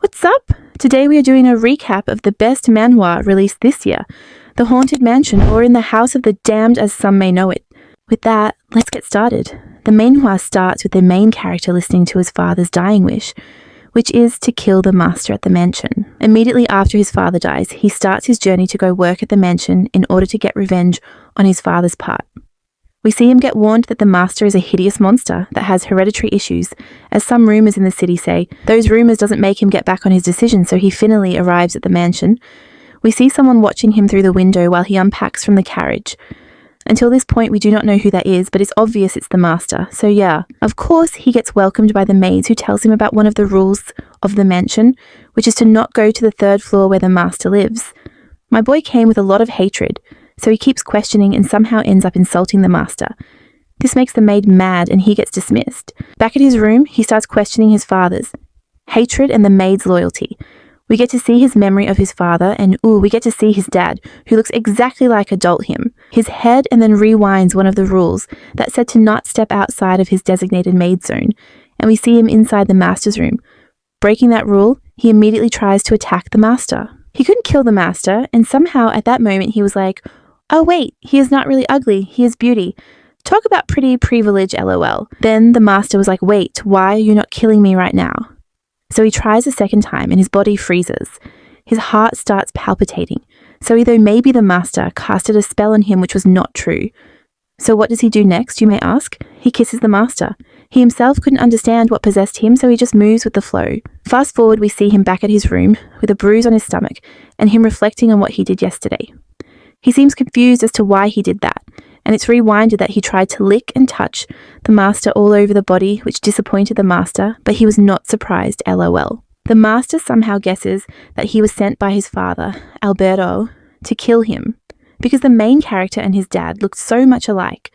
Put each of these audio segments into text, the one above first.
What's up? Today we are doing a recap of the best manhwa released this year, The Haunted Mansion, or In the House of the Damned as some may know it. With that, let's get started. The manhwa starts with the main character listening to his father's dying wish, which is to kill the master at the mansion. Immediately after his father dies, he starts his journey to go work at the mansion in order to get revenge on his father's part. We see him get warned that the master is a hideous monster that has hereditary issues, as some rumours in the city say. Those rumours doesn't make him get back on his decision, so he finally arrives at the mansion. We see someone watching him through the window while he unpacks from the carriage. Until this point, we do not know who that is, but it's obvious it's the master, so yeah. Of course, he gets welcomed by the maids who tells him about one of the rules of the mansion, which is to not go to the third floor where the master lives. My boy came with a lot of hatred, so he keeps questioning and somehow ends up insulting the master. This makes the maid mad and he gets dismissed. Back at his room, he starts questioning his father's hatred and the maid's loyalty. We get to see his memory of his father and we get to see his dad, who looks exactly like adult him. His head and then rewinds one of the rules that said to not step outside of his designated maid zone, and we see him inside the master's room. Breaking that rule, he immediately tries to attack the master. He couldn't kill the master, and somehow at that moment he was like, "Oh wait, he is not really ugly, he is beauty. Talk about pretty privilege, lol." Then the master was like, "Wait, why are you not killing me right now?" So he tries a second time and his body freezes. His heart starts palpitating. So either maybe the master casted a spell on him which was not true. So what does he do next, you may ask? He kisses the master. He himself couldn't understand what possessed him, so he just moves with the flow. Fast forward, we see him back at his room with a bruise on his stomach and him reflecting on what he did yesterday. He seems confused as to why he did that, and it's rewinded that he tried to lick and touch the master all over the body, which disappointed the master, but he was not surprised, lol. The master somehow guesses that he was sent by his father, Alberto, to kill him, because the main character and his dad looked so much alike.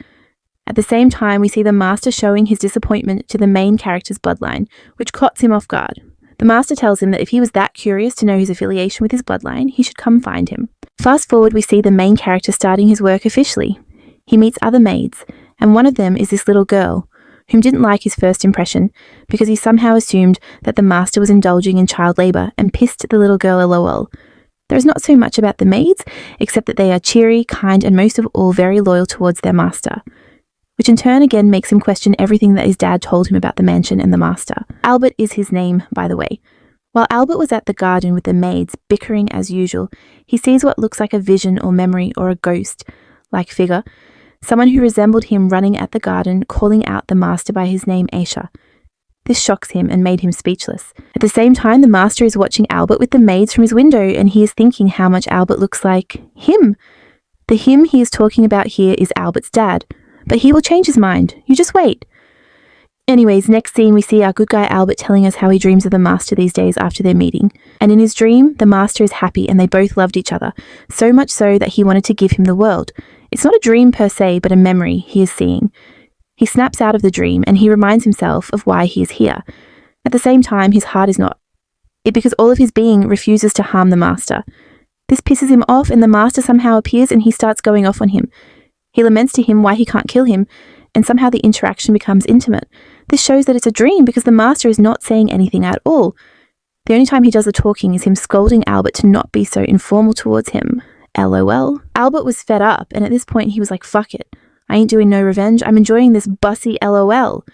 At the same time, we see the master showing his disappointment to the main character's bloodline, which caught him off guard. The master tells him that if he was that curious to know his affiliation with his bloodline, he should come find him. Fast forward, we see the main character starting his work officially. He meets other maids, and one of them is this little girl, whom didn't like his first impression because he somehow assumed that the master was indulging in child labour and pissed the little girl lol. There is not so much about the maids, except that they are cheery, kind, and most of all very loyal towards their master, which in turn again makes him question everything that his dad told him about the mansion and the master. Albert is his name, by the way. While Albert was at the garden with the maids, bickering as usual, he sees what looks like a vision or memory or a ghost-like figure, someone who resembled him running at the garden, calling out the master by his name Aisha. This shocks him and made him speechless. At the same time, the master is watching Albert with the maids from his window, and he is thinking how much Albert looks like him. The him he is talking about here is Albert's dad, but he will change his mind. You just wait. Anyways, next scene we see our good guy Albert telling us how he dreams of the master these days after their meeting. And in his dream, the master is happy and they both loved each other, so much so that he wanted to give him the world. It's not a dream per se, but a memory he is seeing. He snaps out of the dream and he reminds himself of why he is here. At the same time, his heart is not. Because all of his being refuses to harm the master. This pisses him off and the master somehow appears and he starts going off on him. He laments to him why he can't kill him, and somehow the interaction becomes intimate. This shows that it's a dream because the master is not saying anything at all. The only time he does the talking is him scolding Albert to not be so informal towards him. LOL. Albert was fed up, and at this point he was like, fuck it. I ain't doing no revenge, I'm enjoying this bussy LOL.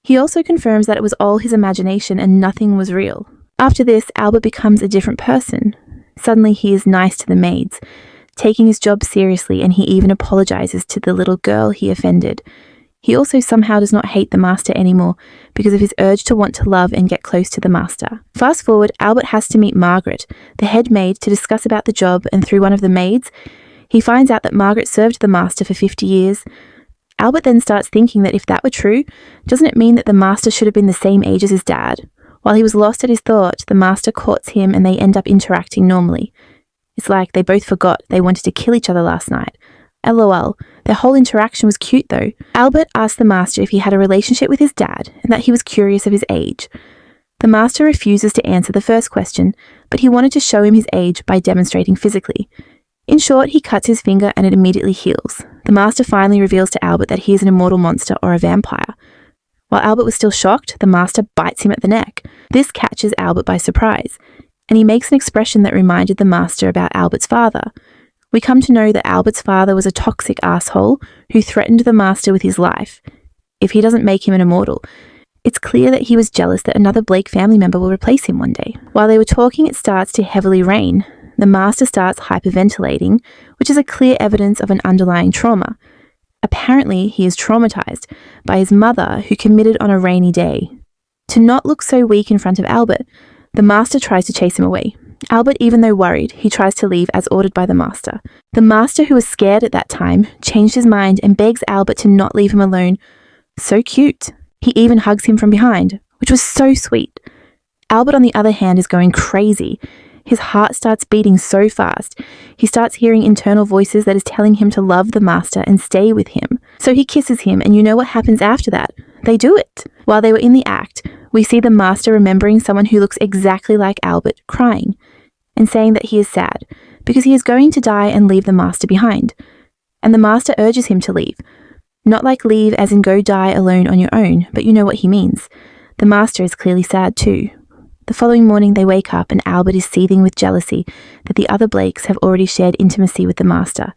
He also confirms that it was all his imagination and nothing was real. After this, Albert becomes a different person. Suddenly he is nice to the maids, taking his job seriously, and he even apologizes to the little girl he offended. He also somehow does not hate the master anymore because of his urge to want to love and get close to the master. Fast forward, Albert has to meet Margaret, the head maid, to discuss about the job, and through one of the maids, he finds out that Margaret served the master for 50 years. Albert then starts thinking that if that were true, doesn't it mean that the master should have been the same age as his dad? While he was lost at his thought, the master courts him and they end up interacting normally. It's like they both forgot they wanted to kill each other last night. LOL. Their whole interaction was cute though. Albert asked the master if he had a relationship with his dad and that he was curious of his age. The master refuses to answer the first question, but he wanted to show him his age by demonstrating physically. In short, he cuts his finger and it immediately heals. The master finally reveals to Albert that he is an immortal monster or a vampire. While Albert was still shocked, the master bites him at the neck. This catches Albert by surprise, and he makes an expression that reminded the master about Albert's father. We come to know that Albert's father was a toxic asshole who threatened the master with his life if he doesn't make him an immortal. It's clear that he was jealous that another Blake family member will replace him one day. While they were talking, it starts to heavily rain. The master starts hyperventilating, which is a clear evidence of an underlying trauma. Apparently, he is traumatized by his mother, who committed on a rainy day. To not look so weak in front of Albert, the master tries to chase him away. Albert, even though worried, he tries to leave as ordered by the master. The master, who was scared at that time, changed his mind and begs Albert to not leave him alone. So cute. He even hugs him from behind, which was so sweet. Albert, on the other hand, is going crazy. His heart starts beating so fast. He starts hearing internal voices that is telling him to love the master and stay with him. So he kisses him, and you know what happens after that? They do it. While they were in the act, we see the master remembering someone who looks exactly like Albert crying and saying that he is sad because he is going to die and leave the master behind. And the master urges him to leave. Not like leave as in go die alone on your own, but you know what he means. The master is clearly sad too. The following morning they wake up and Albert is seething with jealousy that the other Blakes have already shared intimacy with the master.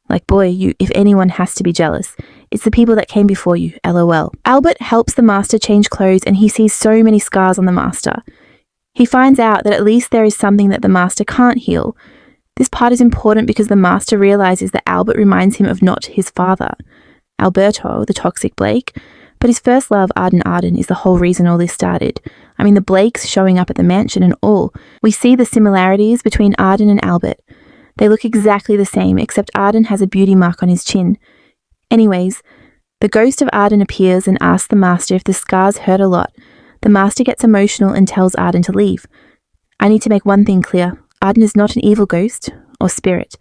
Like, boy, if anyone has to be jealous, it's the people that came before you, LOL. Albert helps the master change clothes and he sees so many scars on the master. He finds out that at least there is something that the master can't heal. This part is important because the master realizes that Albert reminds him of not his father, Alberto, the toxic Blake, but his first love, Arden, is the whole reason all this started. I mean, the Blakes showing up at the mansion and all. We see the similarities between Arden and Albert. They look exactly the same, except Arden has a beauty mark on his chin. Anyways, the ghost of Arden appears and asks the master if the scars hurt a lot. The master gets emotional and tells Arden to leave. I need to make one thing clear. Arden is not an evil ghost or spirit.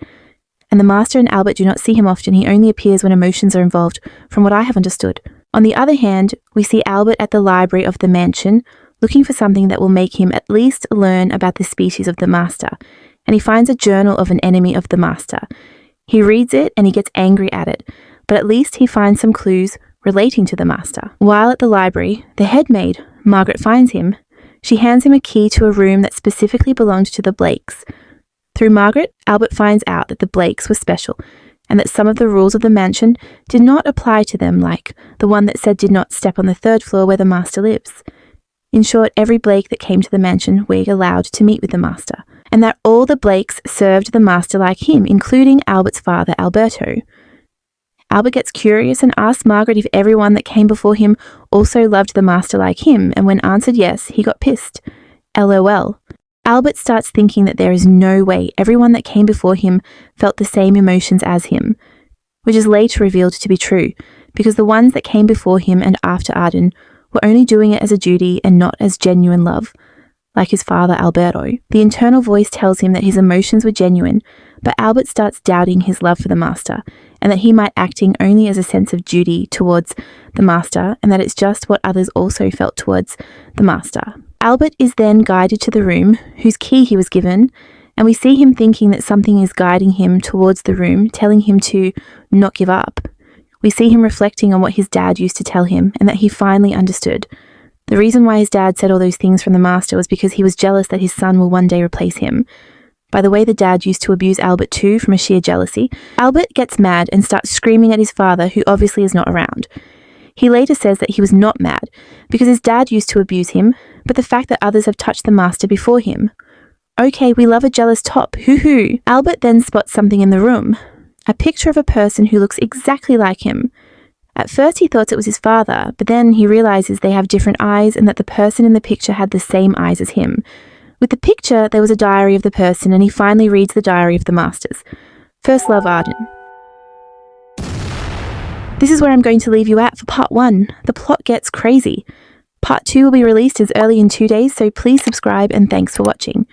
And the master and Albert do not see him often. He only appears when emotions are involved, from what I have understood. On the other hand, we see Albert at the library of the mansion, looking for something that will make him at least learn about the species of the master, and he finds a journal of an enemy of the master. He reads it and he gets angry at it, but at least he finds some clues relating to the master. While at the library, the head maid, Margaret, finds him. She hands him a key to a room that specifically belonged to the Blakes. Through Margaret, Albert finds out that the Blakes were special, and that some of the rules of the mansion did not apply to them, like the one that said did not step on the 3rd floor where the master lives. In short, every Blake that came to the mansion were allowed to meet with the master, and that all the Blakes served the master like him, including Albert's father, Alberto. Albert gets curious and asks Margaret if everyone that came before him also loved the master like him, and when answered yes, he got pissed. LOL. Albert starts thinking that there is no way everyone that came before him felt the same emotions as him, which is later revealed to be true, because the ones that came before him and after Arden were only doing it as a duty and not as genuine love, like his father Alberto. The internal voice tells him that his emotions were genuine, but Albert starts doubting his love for the master, and that he might acting only as a sense of duty towards the master, and that it's just what others also felt towards the master. Albert is then guided to the room, whose key he was given, and we see him thinking that something is guiding him towards the room, telling him to not give up. We see him reflecting on what his dad used to tell him, and that he finally understood. The reason why his dad said all those things from the master was because he was jealous that his son will one day replace him. By the way, the dad used to abuse Albert too, from a sheer jealousy. Albert gets mad and starts screaming at his father, who obviously is not around. He later says that he was not mad, because his dad used to abuse him, but the fact that others have touched the master before him. Okay, we love a jealous top, hoo-hoo. Albert then spots something in the room, a picture of a person who looks exactly like him. At first he thought it was his father, but then he realizes they have different eyes and that the person in the picture had the same eyes as him. With the picture, there was a diary of the person, and he finally reads the diary of the masters. First love, Arden. This is where I'm going to leave you at for part 1. The plot gets crazy. Part 2 will be released as early in 2 days, so please subscribe and thanks for watching.